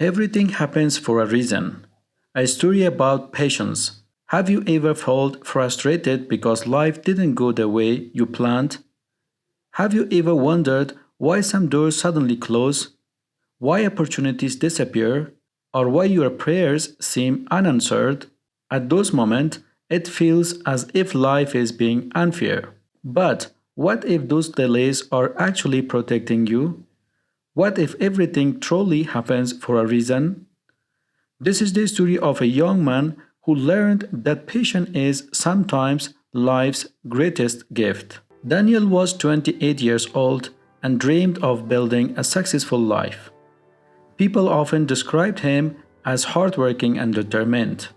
Everything happens for a reason. A story about patience. Have you ever felt frustrated because life didn't go the way you planned? Have you ever wondered why some doors suddenly close, why opportunities disappear, or why your prayers seem unanswered? At those moments, it feels as if life is being unfair. But what if those delays are actually protecting you? What if everything truly happens for a reason? This is the story of a young man who learned that patience is sometimes life's greatest gift. Daniel was 28 years old and dreamed of building a successful life. People often described him as hardworking and determined.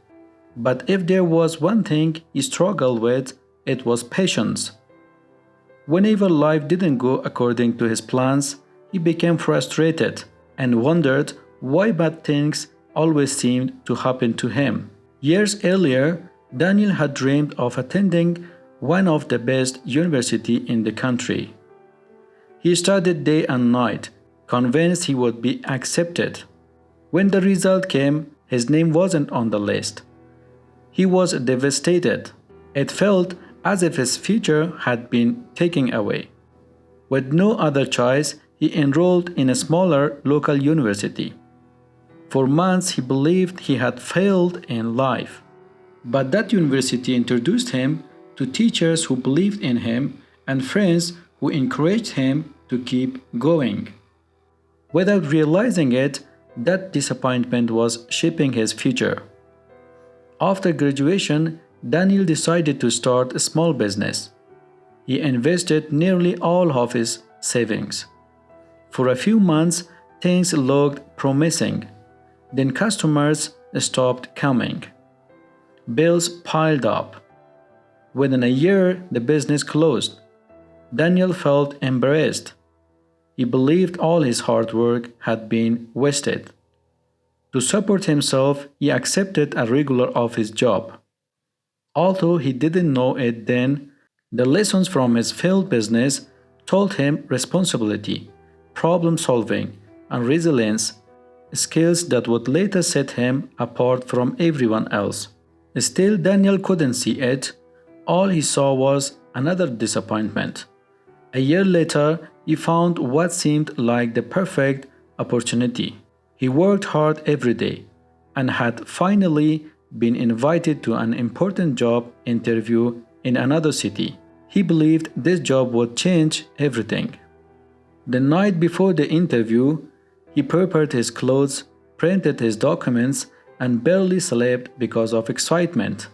But if there was one thing he struggled with, it was patience. Whenever life didn't go according to his plans, he became frustrated and wondered why bad things always seemed to happen to him. Years earlier, Daniel had dreamed of attending one of the best universities in the country. He studied day and night, convinced he would be accepted. When the result came, his name wasn't on the list. He was devastated. It felt as if his future had been taken away. With no other choice, he enrolled in a smaller local university. For months, he believed he had failed in life. But that university introduced him to teachers who believed in him and friends who encouraged him to keep going. Without realizing it, that disappointment was shaping his future. After graduation, Daniel decided to start a small business. He invested nearly all of his savings. For a few months, things looked promising. Then customers stopped coming. Bills piled up. Within a year, the business closed. Daniel felt embarrassed. He believed all his hard work had been wasted. To support himself, he accepted a regular office job. Although he didn't know it then, the lessons from his failed business taught him responsibility, problem solving, and resilience, skills that would later set him apart from everyone else. Still, Daniel couldn't see it. All he saw was another disappointment. A year later, he found what seemed like the perfect opportunity. He worked hard every day and had finally been invited to an important job interview in another city. He believed this job would change everything. The night before the interview, he prepared his clothes, printed his documents, and barely slept because of excitement.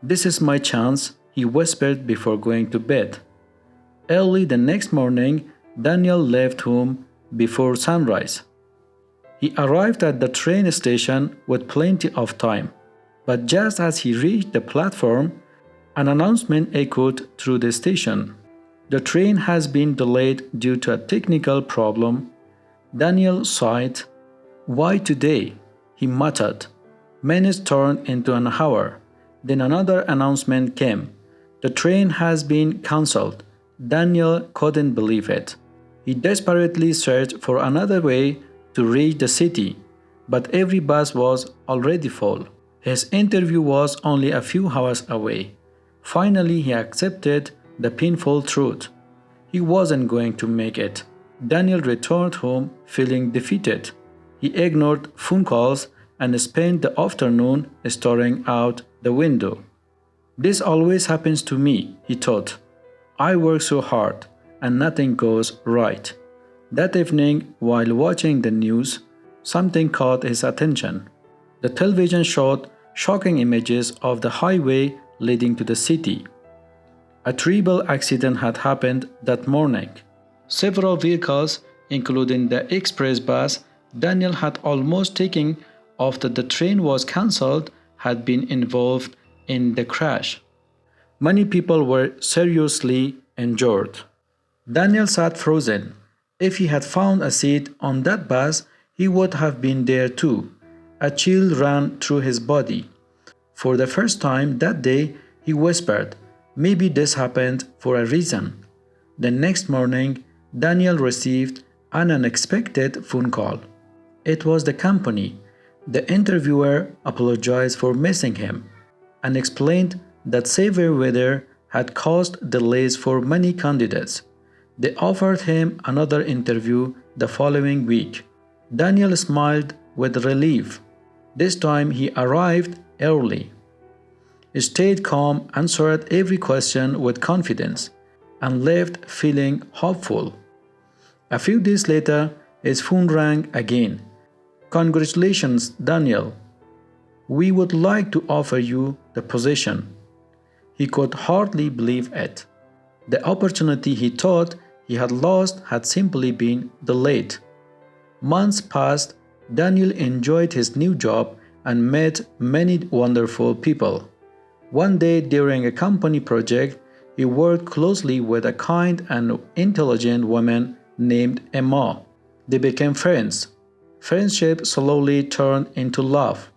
"This is my chance," he whispered before going to bed. Early the next morning, Daniel left home before sunrise. He arrived at the train station with plenty of time, but just as he reached the platform, an announcement echoed through the station. "The train has been delayed due to a technical problem." Daniel sighed. "Why today?" he muttered. Minutes turned into an hour. Then another announcement came. "The train has been cancelled." Daniel couldn't believe it. He desperately searched for another way to reach the city, but every bus was already full. His interview was only a few hours away. Finally, he accepted the painful truth. He wasn't going to make it. Daniel returned home feeling defeated. He ignored phone calls and spent the afternoon staring out the window. "This always happens to me," he thought. "I work so hard and nothing goes right." That evening, while watching the news, something caught his attention. The television showed shocking images of the highway leading to the city. A terrible accident had happened that morning. Several vehicles, including the express bus Daniel had almost taken after the train was cancelled, had been involved in the crash. Many people were seriously injured. Daniel sat frozen. If he had found a seat on that bus, he would have been there too. A chill ran through his body. For the first time that day, he whispered, "Maybe this happened for a reason." The next morning, Daniel received an unexpected phone call. It was the company. The interviewer apologized for missing him and explained that severe weather had caused delays for many candidates. They offered him another interview the following week. Daniel smiled with relief. This time he arrived early. He stayed calm, answered every question with confidence, and left feeling hopeful. A few days later, his phone rang again. Congratulations, Daniel. We would like to offer you the position. He could hardly believe it. The opportunity he thought he had lost had simply been delayed. Months passed. Daniel enjoyed his new job and met many wonderful people. One day during a company project, he worked closely with a kind and intelligent woman named Emma. They became friends. Friendship slowly turned into love.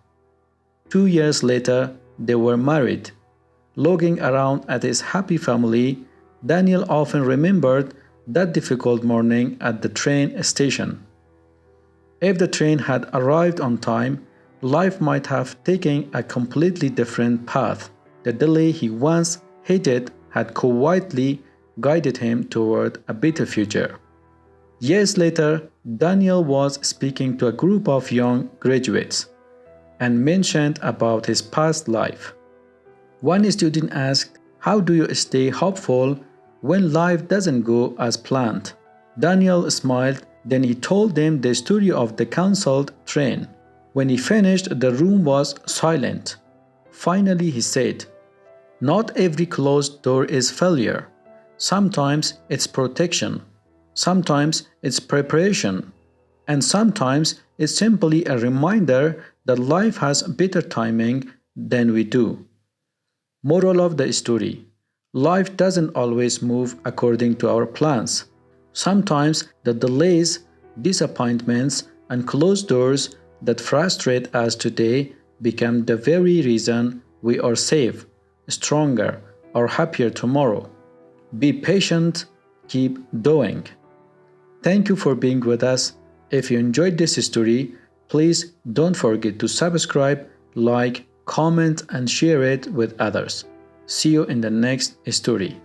2 years later, they were married. Looking around at his happy family, Daniel often remembered that difficult morning at the train station. If the train had arrived on time, life might have taken a completely different path. The delay he once hated had quietly guided him toward a better future. Years later, Daniel was speaking to a group of young graduates and mentioned about his past life. One student asked, "How do you stay hopeful when life doesn't go as planned?" Daniel smiled, then he told them the story of the cancelled train. When he finished, the room was silent. Finally, he said, "Not every closed door is failure. Sometimes it's protection. Sometimes it's preparation. And sometimes it's simply a reminder that life has better timing than we do." Moral of the story: life doesn't always move according to our plans. Sometimes the delays, disappointments, and closed doors that frustrate us today become the very reason we are safe, stronger, or happier tomorrow. Be patient, keep doing. Thank you for being with us. If you enjoyed this story, please don't forget to subscribe, like, comment, and share it with others. See you in the next story.